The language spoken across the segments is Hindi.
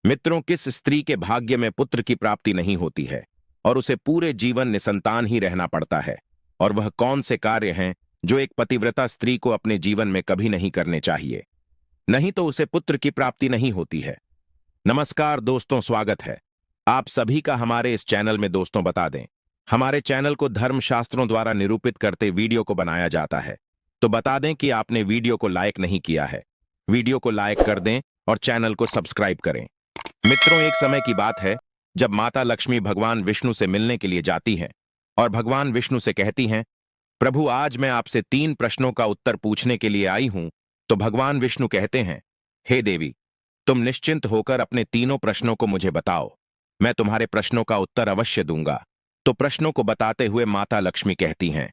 मित्रों, किस स्त्री के भाग्य में पुत्र की प्राप्ति नहीं होती है और उसे पूरे जीवन निसंतान ही रहना पड़ता है? और वह कौन से कार्य हैं जो एक पतिव्रता स्त्री को अपने जीवन में कभी नहीं करने चाहिए, नहीं तो उसे पुत्र की प्राप्ति नहीं होती है? नमस्कार दोस्तों, स्वागत है आप सभी का हमारे इस चैनल में। दोस्तों, बता दें, हमारे चैनल को धर्मशास्त्रों द्वारा निरूपित करते वीडियो को बनाया जाता है। तो बता दें कि आपने वीडियो को लाइक नहीं किया है, वीडियो को लाइक कर दें और चैनल को सब्सक्राइब करें। मित्रों, एक समय की बात है जब माता लक्ष्मी भगवान विष्णु से मिलने के लिए जाती हैं और भगवान विष्णु से कहती हैं, प्रभु, आज मैं आपसे 3 प्रश्नों का उत्तर पूछने के लिए आई हूं। तो भगवान विष्णु कहते हैं, हे देवी, तुम निश्चिंत होकर अपने तीनों प्रश्नों को मुझे बताओ, मैं तुम्हारे प्रश्नों का उत्तर अवश्य दूंगा। तो प्रश्नों को बताते हुए माता लक्ष्मी कहती हैं,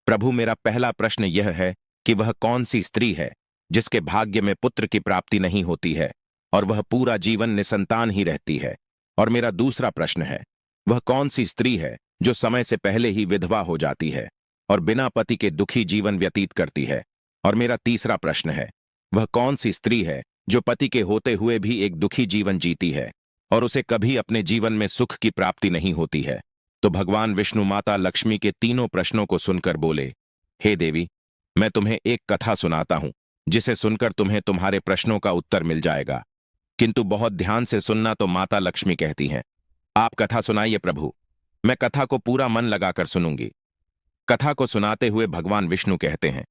प्रभु, मेरा पहला प्रश्न यह है कि वह कौन सी स्त्री है जिसके भाग्य में पुत्र की प्राप्ति नहीं होती है और वह पूरा जीवन निसंतान ही रहती है? और मेरा दूसरा प्रश्न है, वह कौन सी स्त्री है जो समय से पहले ही विधवा हो जाती है और बिना पति के दुखी जीवन व्यतीत करती है? और मेरा तीसरा प्रश्न है, वह कौन सी स्त्री है जो पति के होते हुए भी एक दुखी जीवन जीती है और उसे कभी अपने जीवन में सुख की प्राप्ति नहीं होती है? तो भगवान विष्णु माता लक्ष्मी के तीनों प्रश्नों को सुनकर बोले, हे देवी, मैं तुम्हें एक कथा सुनाता हूं जिसे सुनकर तुम्हें तुम्हारे प्रश्नों का उत्तर मिल जाएगा। किंतु बहुत ध्यान से सुनना। तो माता लक्ष्मी कहती हैं, आप कथा सुनाइए प्रभु, मैं कथा को पूरा मन लगाकर सुनूंगी। कथा को सुनाते हुए भगवान विष्णु कहते हैं,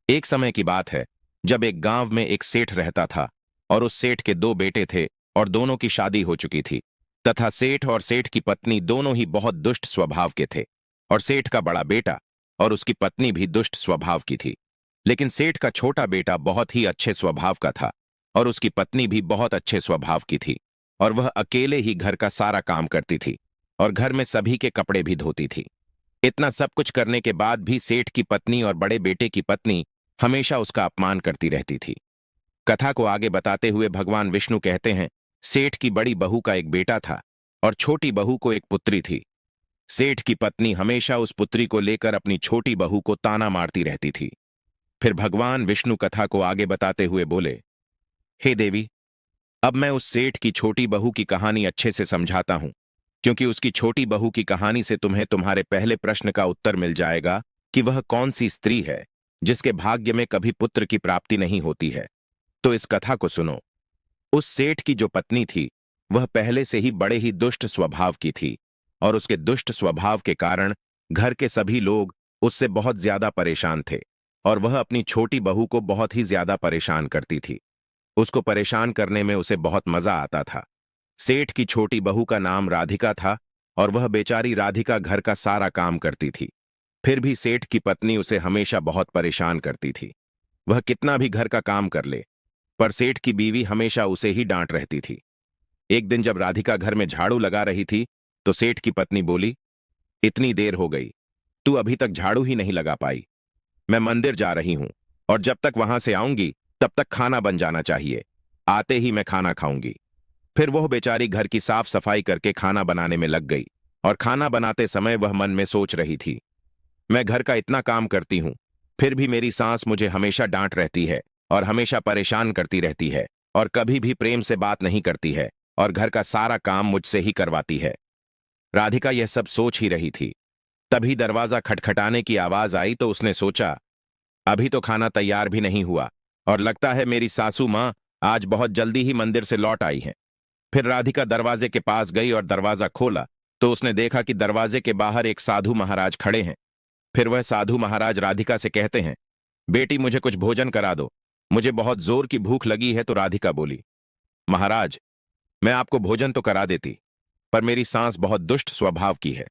एक समय की बात है जब एक गांव में एक सेठ रहता था और उस सेठ के 2 बेटे थे और दोनों की शादी हो चुकी थी तथा सेठ और सेठ की पत्नी दोनों ही बहुत दुष्ट स्वभाव के थे। और सेठ का बड़ा बेटा और उसकी पत्नी भी दुष्ट स्वभाव की थी, लेकिन सेठ का छोटा बेटा बहुत ही अच्छे स्वभाव का था और उसकी पत्नी भी बहुत अच्छे स्वभाव की थी। और वह अकेले ही घर का सारा काम करती थी और घर में सभी के कपड़े भी धोती थी। इतना सब कुछ करने के बाद भी सेठ की पत्नी और बड़े बेटे की पत्नी हमेशा उसका अपमान करती रहती थी। कथा को आगे बताते हुए भगवान विष्णु कहते हैं, सेठ की बड़ी बहू का एक बेटा था और छोटी बहू को एक पुत्री थी। सेठ की पत्नी हमेशा उस पुत्री को लेकर अपनी छोटी बहू को ताना मारती रहती थी। फिर भगवान विष्णु कथा को आगे बताते हुए बोले, हे देवी, अब मैं उस सेठ की छोटी बहू की कहानी अच्छे से समझाता हूं, क्योंकि उसकी छोटी बहू की कहानी से तुम्हें तुम्हारे पहले प्रश्न का उत्तर मिल जाएगा कि वह कौन सी स्त्री है जिसके भाग्य में कभी पुत्र की प्राप्ति नहीं होती है। तो इस कथा को सुनो। उस सेठ की जो पत्नी थी वह पहले से ही बड़े ही दुष्ट स्वभाव की थी और उसके दुष्ट स्वभाव के कारण घर के सभी लोग उससे बहुत ज्यादा परेशान थे और वह अपनी छोटी बहू को बहुत ही ज्यादा परेशान करती थी। उसको परेशान करने में उसे बहुत मजा आता था। सेठ की छोटी बहू का नाम राधिका था और वह बेचारी राधिका घर का सारा काम करती थी। फिर भी सेठ की पत्नी उसे हमेशा बहुत परेशान करती थी। वह कितना भी घर का काम कर ले, पर सेठ की बीवी हमेशा उसे ही डांट रहती थी। एक दिन जब राधिका घर में झाड़ू लगा रही थी तो सेठ की पत्नी बोली, इतनी देर हो गई, तू अभी तक झाड़ू ही नहीं लगा पाई। मैं मंदिर जा रही हूं और जब तक वहां से आऊंगी तब तक खाना बन जाना चाहिए। आते ही मैं खाना खाऊंगी। फिर वह बेचारी घर की साफ सफाई करके खाना बनाने में लग गई और खाना बनाते समय वह मन में सोच रही थी, मैं घर का इतना काम करती हूं, फिर भी मेरी सास मुझे हमेशा डांट रहती है और हमेशा परेशान करती रहती है और कभी भी प्रेम से बात नहीं करती है और घर का सारा काम मुझसे ही करवाती है। राधिका यह सब सोच ही रही थी। तभी दरवाजा खटखटाने की आवाज आई तो उसने सोचा, अभी तो खाना तैयार भी नहीं हुआ और लगता है मेरी सासू मां आज बहुत जल्दी ही मंदिर से लौट आई हैं। फिर राधिका दरवाजे के पास गई और दरवाजा खोला तो उसने देखा कि दरवाजे के बाहर एक साधु महाराज खड़े हैं। फिर वह साधु महाराज राधिका से कहते हैं, बेटी, मुझे कुछ भोजन करा दो, मुझे बहुत जोर की भूख लगी है। तो राधिका बोली, महाराज, मैं आपको भोजन तो करा देती, पर मेरी सास बहुत दुष्ट स्वभाव की है,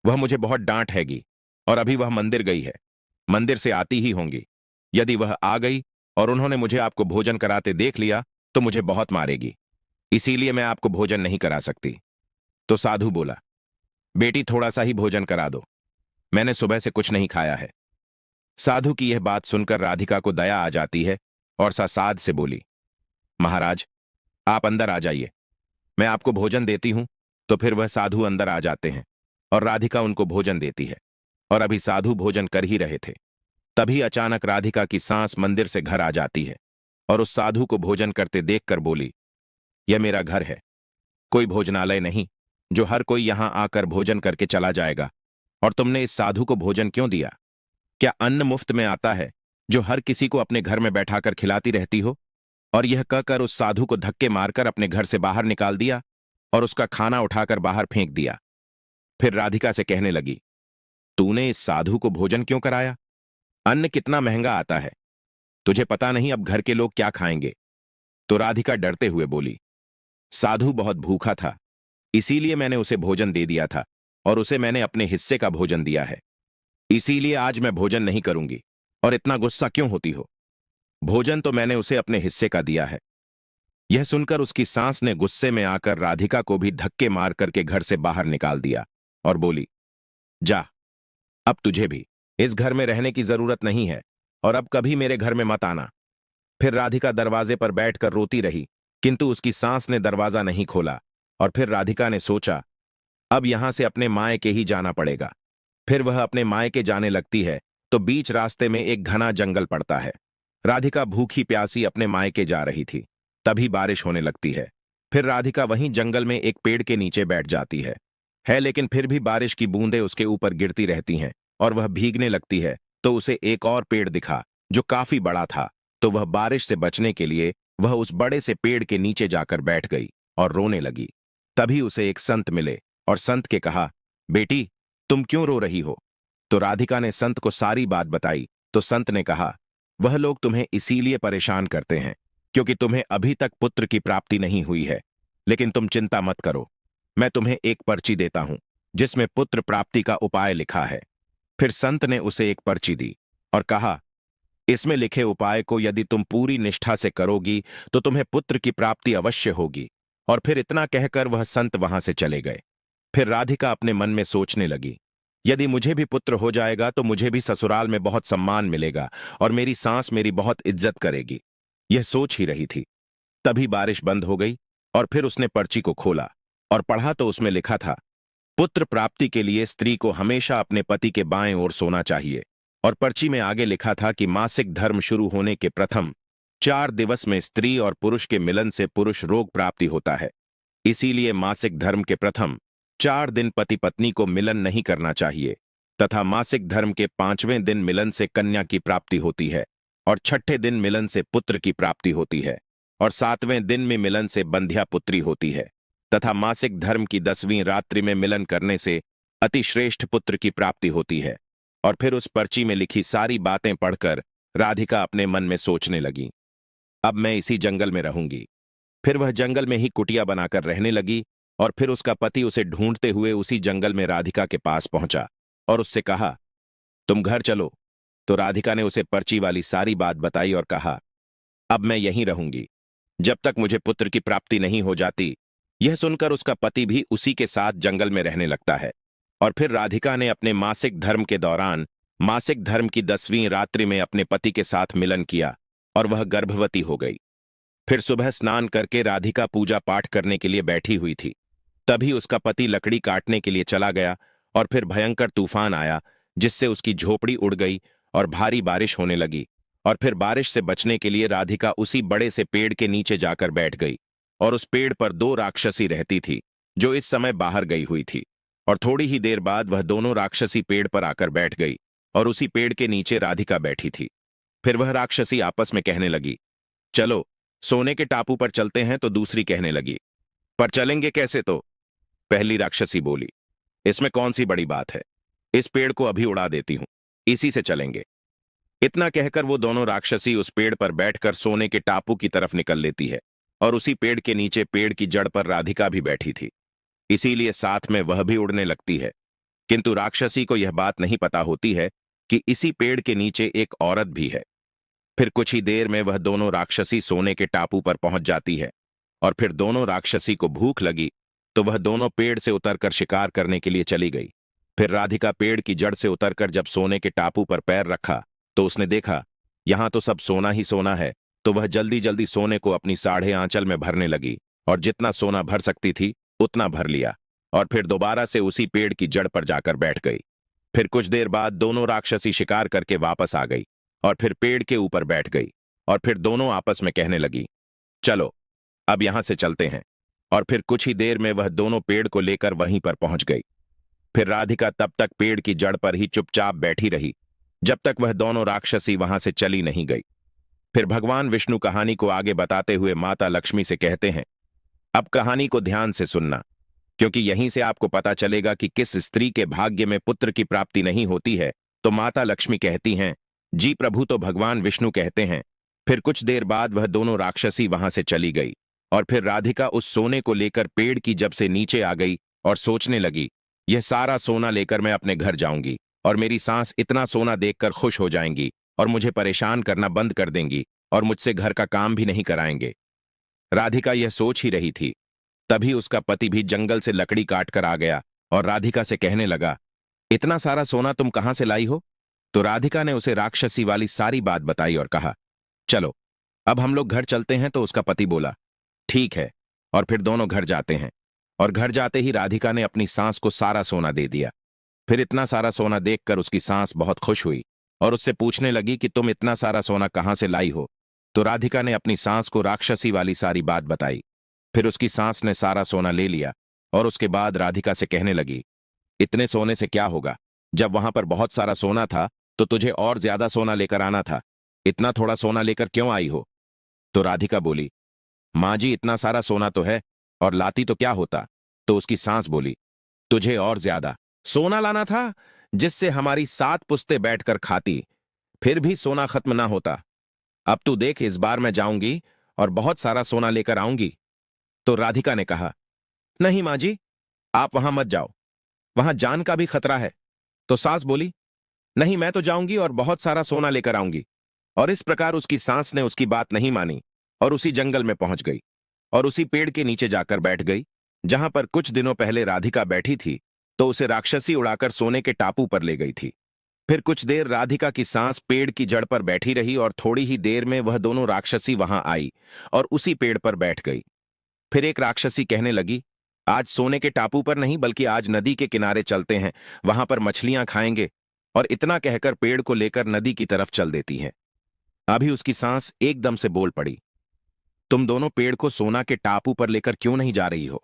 वह मुझे बहुत डांट हैगी और अभी वह मंदिर गई है, मंदिर से आती ही होंगी। यदि वह आ गई और उन्होंने मुझे आपको भोजन कराते देख लिया तो मुझे बहुत मारेगी, इसीलिए मैं आपको भोजन नहीं करा सकती। तो साधु बोला, बेटी, थोड़ा सा ही भोजन करा दो, मैंने सुबह से कुछ नहीं खाया है। साधु की यह बात सुनकर राधिका को दया आ जाती है और सासाद से बोली, महाराज, आप अंदर आ जाइए, मैं आपको भोजन देती हूं। तो फिर वह साधु अंदर आ जाते हैं और राधिका उनको भोजन देती है और अभी साधु भोजन कर ही रहे थे, तभी अचानक राधिका की सास मंदिर से घर आ जाती है और उस साधु को भोजन करते देखकर बोली, यह मेरा घर है, कोई भोजनालय नहीं जो हर कोई यहां आकर भोजन करके चला जाएगा। और तुमने इस साधु को भोजन क्यों दिया? क्या अन्न मुफ्त में आता है जो हर किसी को अपने घर में बैठाकर खिलाती रहती हो? और यह कहकर उस साधु को धक्के मारकर अपने घर से बाहर निकाल दिया और उसका खाना उठाकर बाहर फेंक दिया। फिर राधिका से कहने लगी, तूने इस साधु को भोजन क्यों कराया? अन्न कितना महंगा आता है, तुझे पता नहीं अब घर के लोग क्या खाएंगे? तो राधिका डरते हुए बोली, साधु बहुत भूखा था, इसीलिए मैंने उसे भोजन दे दिया था और उसे मैंने अपने हिस्से का भोजन दिया है। इसीलिए आज मैं भोजन नहीं करूंगी। और इतना गुस्सा क्यों होती हो? भोजन तो मैंने उसे अपने हिस्से का दिया है। यह सुनकर उसकी सास ने गुस्से में आकर राधिका को भी धक्के मार करके घर से बाहर निकाल दिया और बोली, जा, अब तुझे भी इस घर में रहने की जरूरत नहीं है और अब कभी मेरे घर में मत आना। फिर राधिका दरवाजे पर बैठकर रोती रही, किंतु उसकी सास ने दरवाजा नहीं खोला। और फिर राधिका ने सोचा, अब यहां से अपने मायके ही जाना पड़ेगा। फिर वह अपने मायके जाने लगती है तो बीच रास्ते में एक घना जंगल पड़ता है। राधिका भूखी प्यासी अपने मायके जा रही थी, तभी बारिश होने लगती है। फिर राधिका वहीं जंगल में एक पेड़ के नीचे बैठ जाती है लेकिन फिर भी बारिश की बूंदें उसके ऊपर गिरती रहती हैं और वह भीगने लगती है। तो उसे एक और पेड़ दिखा जो काफी बड़ा था, तो वह बारिश से बचने के लिए वह उस बड़े से पेड़ के नीचे जाकर बैठ गई और रोने लगी। तभी उसे एक संत मिले और संत के कहा, बेटी, तुम क्यों रो रही हो? तो राधिका ने संत को सारी बात बताई। तो संत ने कहा, वह लोग तुम्हें इसीलिए परेशान करते हैं क्योंकि तुम्हें अभी तक पुत्र की प्राप्ति नहीं हुई है। लेकिन तुम चिंता मत करो, मैं तुम्हें एक पर्ची देता हूं जिसमें पुत्र प्राप्ति का उपाय लिखा है। फिर संत ने उसे एक पर्ची दी और कहा, इसमें लिखे उपाय को यदि तुम पूरी निष्ठा से करोगी तो तुम्हें पुत्र की प्राप्ति अवश्य होगी। और फिर इतना कहकर वह संत वहां से चले गए। फिर राधिका अपने मन में सोचने लगी, यदि मुझे भी पुत्र हो जाएगा तो मुझे भी ससुराल में बहुत सम्मान मिलेगा और मेरी सास मेरी बहुत इज्जत करेगी। यह सोच ही रही थी, तभी बारिश बंद हो गई और फिर उसने पर्ची को खोला और पढ़ा तो उसमें लिखा था, पुत्र प्राप्ति के लिए स्त्री को हमेशा अपने पति के बाएं ओर सोना चाहिए। और पर्ची में आगे लिखा था कि मासिक धर्म शुरू होने के प्रथम 4 दिवस में स्त्री और पुरुष के मिलन से पुरुष रोग प्राप्ति होता है। इसीलिए मासिक धर्म के प्रथम 4 दिन पति पत्नी को मिलन नहीं करना चाहिए तथा मासिक धर्म के 5वें दिन मिलन से कन्या की प्राप्ति होती है और 6ठे दिन मिलन से पुत्र की प्राप्ति होती है और 7वें दिन में मिलन से बंध्या पुत्री होती है तथा मासिक धर्म की 10वीं रात्रि में मिलन करने से अतिश्रेष्ठ पुत्र की प्राप्ति होती है। और फिर उस पर्ची में लिखी सारी बातें पढ़कर राधिका अपने मन में सोचने लगी, अब मैं इसी जंगल में रहूंगी। फिर वह जंगल में ही कुटिया बनाकर रहने लगी और फिर उसका पति उसे ढूंढते हुए उसी जंगल में राधिका के पास पहुंचा और उससे कहा, तुम घर चलो। तो राधिका ने उसे पर्ची वाली सारी बात बताई और कहा, अब मैं यहीं रहूंगी जब तक मुझे पुत्र की प्राप्ति नहीं हो जाती। यह सुनकर उसका पति भी उसी के साथ जंगल में रहने लगता है। और फिर राधिका ने अपने मासिक धर्म के दौरान मासिक धर्म की 10वीं रात्रि में अपने पति के साथ मिलन किया और वह गर्भवती हो गई। फिर सुबह स्नान करके राधिका पूजा पाठ करने के लिए बैठी हुई थी, तभी उसका पति लकड़ी काटने के लिए चला गया और फिर भयंकर तूफान आया जिससे उसकी झोपड़ी उड़ गई और भारी बारिश होने लगी। और फिर बारिश से बचने के लिए राधिका उसी बड़े से पेड़ के नीचे जाकर बैठ गई और उस पेड़ पर 2 राक्षसी रहती थी जो इस समय बाहर गई हुई थी। और थोड़ी ही देर बाद वह दोनों राक्षसी पेड़ पर आकर बैठ गई और उसी पेड़ के नीचे राधिका बैठी थी। फिर वह राक्षसी आपस में कहने लगी, चलो सोने के टापू पर चलते हैं। तो दूसरी कहने लगी, पर चलेंगे कैसे? तो पहली राक्षसी बोली, इसमें कौन सी बड़ी बात है, इस पेड़ को अभी उड़ा देती हूं, इसी से चलेंगे। इतना कहकर वो दोनों राक्षसी उस पेड़ पर बैठकर सोने के टापू की तरफ निकल लेती है और उसी पेड़ के नीचे पेड़ की जड़ पर राधिका भी बैठी थी, इसीलिए साथ में वह भी उड़ने लगती है। किंतु राक्षसी को यह बात नहीं पता होती है कि इसी पेड़ के नीचे एक औरत भी है। फिर कुछ ही देर में वह दोनों राक्षसी सोने के टापू पर पहुंच जाती है और फिर दोनों राक्षसी को भूख लगी तो वह दोनों पेड़ से उतरकर शिकार करने के लिए चली गई। फिर राधिका पेड़ की जड़ से उतरकर जब सोने के टापू पर पैर रखा तो उसने देखा यहां तो सब सोना ही सोना है। तो वह जल्दी जल्दी सोने को अपनी साढ़े आंचल में भरने लगी और जितना सोना भर सकती थी उतना भर लिया और फिर दोबारा से उसी पेड़ की जड़ पर जाकर बैठ गई। फिर कुछ देर बाद दोनों राक्षसी शिकार करके वापस आ गई और फिर पेड़ के ऊपर बैठ गई और फिर दोनों आपस में कहने लगी, चलो अब यहां से चलते हैं। और फिर कुछ ही देर में वह दोनों पेड़ को लेकर वहीं पर पहुंच गई। फिर राधिका तब तक पेड़ की जड़ पर ही चुपचाप बैठी रही जब तक वह दोनों राक्षसी वहां से चली नहीं गई। फिर भगवान विष्णु कहानी को आगे बताते हुए माता लक्ष्मी से कहते हैं, अब कहानी को ध्यान से सुनना, क्योंकि यहीं से आपको पता चलेगा कि किस स्त्री के भाग्य में पुत्र की प्राप्ति नहीं होती है। तो माता लक्ष्मी कहती हैं, जी प्रभु। तो भगवान विष्णु कहते हैं, फिर कुछ देर बाद वह दोनों राक्षसी वहां से चली गई और फिर राधिका उस सोने को लेकर पेड़ की जब से नीचे आ गई और सोचने लगी, यह सारा सोना लेकर मैं अपने घर जाऊंगी और मेरी सांस इतना सोना देखकर खुश हो जाएंगी और मुझे परेशान करना बंद कर देंगी और मुझसे घर का काम भी नहीं कराएंगे। राधिका यह सोच ही रही थी, तभी उसका पति भी जंगल से लकड़ी काट कर आ गया और राधिका से कहने लगा, इतना सारा सोना तुम कहां से लाई हो? तो राधिका ने उसे राक्षसी वाली सारी बात बताई और कहा, चलो अब हम लोग घर चलते हैं। तो उसका पति बोला, ठीक है। और फिर दोनों घर जाते हैं और घर जाते ही राधिका ने अपनी सांस को सारा सोना दे दिया। फिर इतना सारा सोना देखकर उसकी सांस बहुत खुश हुई और उससे पूछने लगी कि तुम इतना सारा सोना कहां से लाई हो? तो राधिका ने अपनी सांस को राक्षसी वाली सारी बात बताई। फिर उसकी सांस ने सारा सोना ले लिया और उसके बाद राधिका से कहने लगी, इतने सोने से क्या होगा? जब वहां पर बहुत सारा सोना था तो तुझे और ज्यादा सोना लेकर आना था। इतना थोड़ा सोना लेकर क्यों आई हो? तो राधिका बोली, माँ जी इतना सारा सोना तो है और लाती तो क्या होता? तो उसकी सांस बोली, तुझे और ज्यादा सोना लाना था जिससे हमारी 7 पुश्तें बैठकर खाती, फिर भी सोना खत्म ना होता। अब तू देख, इस बार मैं जाऊंगी और बहुत सारा सोना लेकर आऊंगी। तो राधिका ने कहा, नहीं माँ जी, आप वहां मत जाओ, वहां जान का भी खतरा है। तो सास बोली, नहीं मैं तो जाऊंगी और बहुत सारा सोना लेकर आऊंगी। और इस प्रकार उसकी सांस ने उसकी बात नहीं मानी और उसी जंगल में पहुंच गई और उसी पेड़ के नीचे जाकर बैठ गई जहां पर कुछ दिनों पहले राधिका बैठी थी। तो उसे राक्षसी उड़ाकर सोने के टापू पर ले गई थी। फिर कुछ देर राधिका की सांस पेड़ की जड़ पर बैठी रही और थोड़ी ही देर में वह दोनों राक्षसी वहां आई और उसी पेड़ पर बैठ गई। फिर एक राक्षसी कहने लगी, आज सोने के टापू पर नहीं बल्कि आज नदी के किनारे चलते हैं, वहां पर मछलियां खाएंगे। और इतना कहकर पेड़ को लेकर नदी की तरफ चल देती है। अभी उसकी सांस एकदम से बोल पड़ी, तुम दोनों पेड़ को सोना के टापू पर लेकर क्यों नहीं जा रही हो?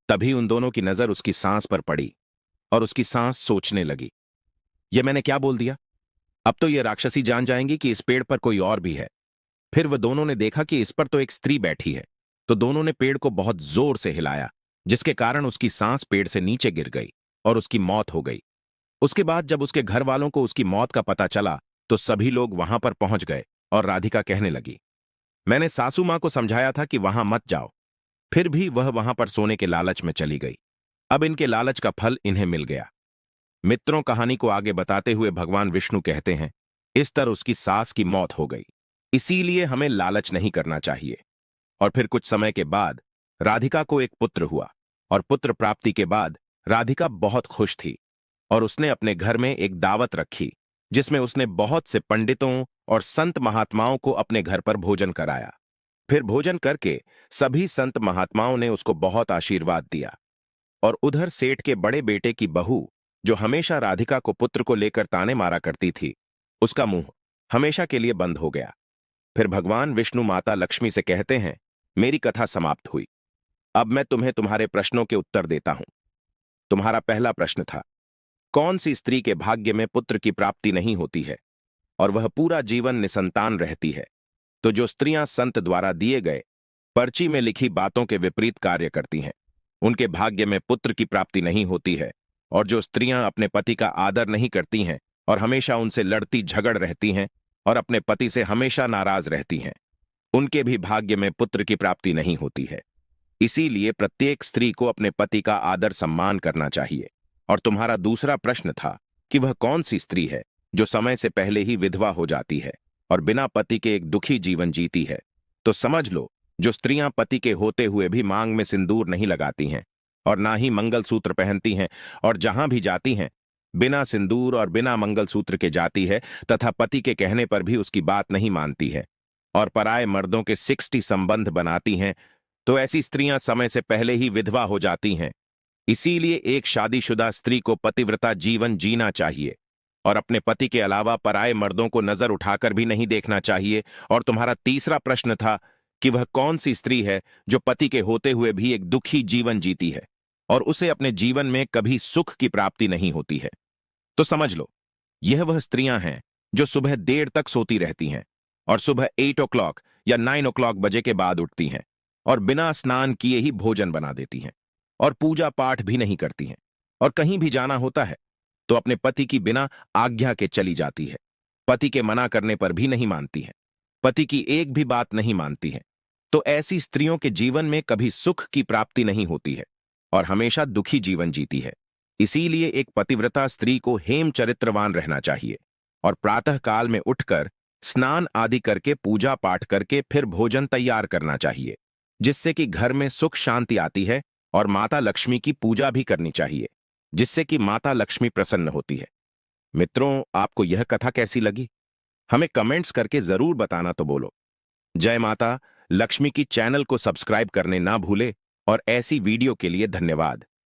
तभी उन दोनों की नजर उसकी सांस पर पड़ी और उसकी सांस सोचने लगी, यह मैंने क्या बोल दिया? अब तो यह राक्षसी जान जाएंगी कि इस पेड़ पर कोई और भी है। फिर वह दोनों ने देखा कि इस पर तो एक स्त्री बैठी है। तो दोनों ने पेड़ को बहुत जोर से हिलाया, जिसके कारण उसकी सांस पेड़ से नीचे गिर गई और उसकी मौत हो गई। उसके बाद जब उसके घर वालों को उसकी मौत का पता चला तो सभी लोग वहां पर पहुंच गए और राधिका कहने लगी, मैंने सासू मां को समझाया था कि वहां मत जाओ, फिर भी वह वहां पर सोने के लालच में चली गई। अब इनके लालच का फल इन्हें मिल गया। मित्रों, कहानी को आगे बताते हुए भगवान विष्णु कहते हैं, इस तरह उसकी सास की मौत हो गई। इसीलिए हमें लालच नहीं करना चाहिए। और फिर कुछ समय के बाद राधिका को एक पुत्र हुआ और पुत्र प्राप्ति के बाद राधिका बहुत खुश थी और उसने अपने घर में एक दावत रखी जिसमें उसने बहुत से पंडितों और संत महात्माओं को अपने घर पर भोजन कराया। फिर भोजन करके सभी संत महात्माओं ने उसको बहुत आशीर्वाद दिया और उधर सेठ के बड़े बेटे की बहू, जो हमेशा राधिका को पुत्र को लेकर ताने मारा करती थी, उसका मुंह हमेशा के लिए बंद हो गया। फिर भगवान विष्णु माता लक्ष्मी से कहते हैं, मेरी कथा समाप्त हुई। अब मैं तुम्हें तुम्हारे प्रश्नों के उत्तर देता हूं। तुम्हारा पहला प्रश्न था, कौन सी स्त्री के भाग्य में पुत्र की प्राप्ति नहीं होती है और वह पूरा जीवन निसंतान रहती है? तो जो स्त्रियां संत द्वारा दिए गए पर्ची में लिखी बातों के विपरीत कार्य करती हैं, उनके भाग्य में पुत्र की प्राप्ति नहीं होती है। और जो स्त्रियां अपने पति का आदर नहीं करती हैं और हमेशा उनसे लड़ती झगड़ रहती हैं और अपने पति से हमेशा नाराज रहती हैं, उनके भी भाग्य में पुत्र की प्राप्ति नहीं होती है। इसीलिए प्रत्येक स्त्री को अपने पति का आदर सम्मान करना चाहिए। और तुम्हारा दूसरा प्रश्न था कि वह कौन सी स्त्री है जो समय से पहले ही विधवा हो जाती है और बिना पति के एक दुखी जीवन जीती है? तो समझ लो, जो स्त्रियां पति के होते हुए भी मांग में सिंदूर नहीं लगाती हैं और ना ही मंगलसूत्र पहनती हैं और जहां भी जाती हैं बिना सिंदूर और बिना मंगलसूत्र के जाती है तथा पति के कहने पर भी उसकी बात नहीं मानती है और पराये मर्दों के 60 संबंध बनाती हैं, तो ऐसी स्त्रियां समय से पहले ही विधवा हो जाती हैं। इसीलिए एक शादीशुदा स्त्री को पतिव्रता जीवन जीना चाहिए और अपने पति के अलावा पराये मर्दों को नजर उठाकर भी नहीं देखना चाहिए। और तुम्हारा तीसरा प्रश्न था कि वह कौन सी स्त्री है जो पति के होते हुए भी एक दुखी जीवन जीती है और उसे अपने जीवन में कभी सुख की प्राप्ति नहीं होती है। तो समझ लो, यह वह स्त्रियां हैं जो सुबह देर तक सोती रहती हैं और सुबह 8 o'clock या 9 o'clock बजे के बाद उठती हैं और बिना स्नान किए ही भोजन बना देती हैं और पूजा पाठ भी नहीं करती हैं, और कहीं भी जाना होता है तो अपने पति की बिना आज्ञा के चली जाती है, पति के मना करने पर भी नहीं मानती हैं, पति की एक भी बात नहीं मानती हैं। तो ऐसी स्त्रियों के जीवन में कभी सुख की प्राप्ति नहीं होती है और हमेशा दुखी जीवन जीती है। इसीलिए एक पतिव्रता स्त्री को हेम चरित्रवान रहना चाहिए और प्रातः काल में उठकर स्नान आदि करके पूजा पाठ करके फिर भोजन तैयार करना चाहिए, जिससे कि घर में सुख शांति आती है। और माता लक्ष्मी की पूजा भी करनी चाहिए, जिससे कि माता लक्ष्मी प्रसन्न होती है। मित्रों, आपको यह कथा कैसी लगी? हमें कमेंट्स करके जरूर बताना तो बोलो। जय माता लक्ष्मी की चैनल को सब्सक्राइब करने ना भूले और ऐसी वीडियो के लिए धन्यवाद।